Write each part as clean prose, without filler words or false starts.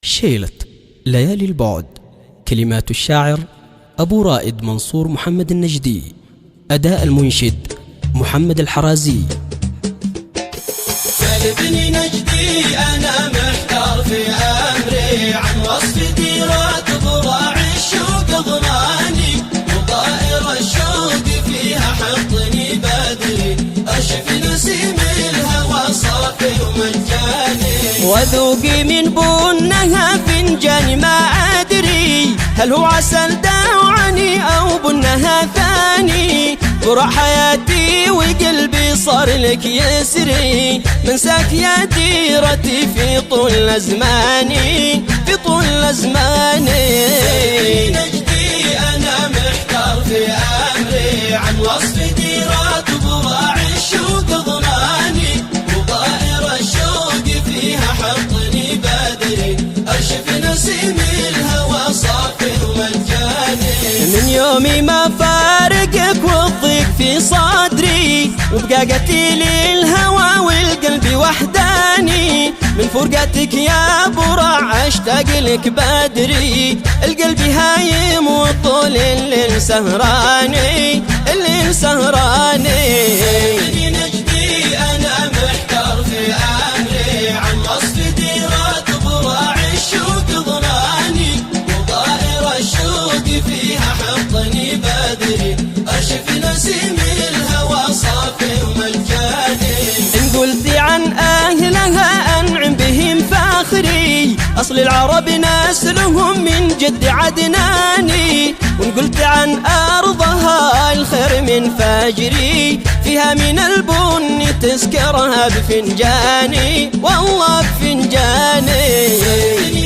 شيلة ليالي البعد. كلمات الشاعر أبو رائد منصور محمد النجدي. أداء المنشد محمد الحرازي. قلبني نجدي أنا محتار في أمري، عن وصف ديرات ضراع الشوق ضماني، وطائر الشوق فيها حطني بدري، أشف نسيم الهوى صافي ومجاني، وذوقي من بنها فنجاني ما أدري هل هو عسل داوعني أو بنها ثاني، وراح حياتي وقلبي صار لك يسري، منساك يا ديرتي في طول زماني، في طول زماني. نجدي أنا محتار في أمري، عن وصف ديرات ضراع الشوق ضماني، وطائر الشوق فيها حطني بدري، أرشف نسيم الهوى صافي ومجاني، من يومي ما فارقك والضيق في صدري، وبقى قتيل الهوى والقلب وحداني، من فرقتك يا براع اشتاق لك بدري، القلب هايم وطول الليل سهراني، الليل سهراني. نجدي أنا محتار في أمري، عن وصف ديرات ضراع الشوق ضماني، وطائر الشوق فيها حطني بدري، أرشف نسيم الهوى صافي ومجاني، إن قلت عن أهلها أنعم بهم فاخري، أصل العرب نسلهم من جد عدناني، وإن قلت عن أرضها الخير من فاجري، فيها من البن تسكرها بفنجاني، والله بفنجاني.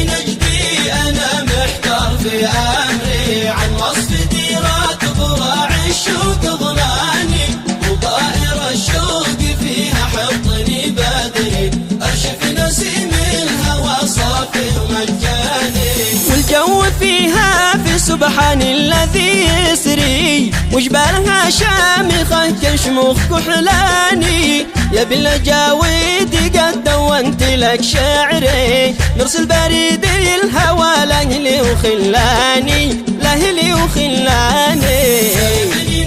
نجدي أنا محتار في أمري، عن وصف ديرات ضراع الشوق ضماني، وطائر الشوق فيها حطني بدري، أرشف نسيم الهوى صافي ومجاني، والجو فيها في سبحان الذي يسري، وجبالها شامخة كشموخ كحلاني، يا بالجاويد قد دونت لك شعري، نرسل بريد الهوى لأهلي وخلاني، لأهلي وخلاني.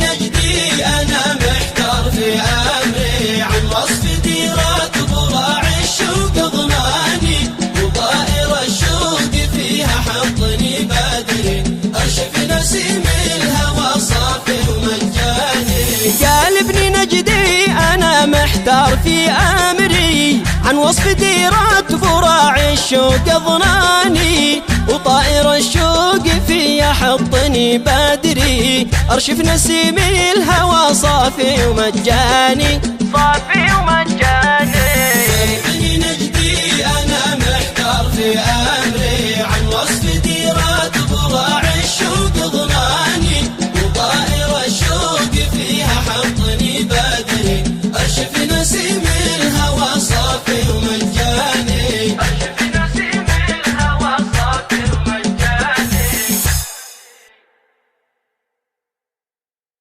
نجدي أنا محتار في أمري، عن وصف ديرات ضراع الشوق ضماني، وطائر الشوق فيها حطني بدري، أرشف نسيم الهوى صافي ومجاني. قال ابن نجدي أنا محتار في أمري، عن وصف ديرات ضراع الشوق ضناني، وطائر الشوق فيها حطني بدري، أرشف نسيم الهوى صافي ومجاني، صافي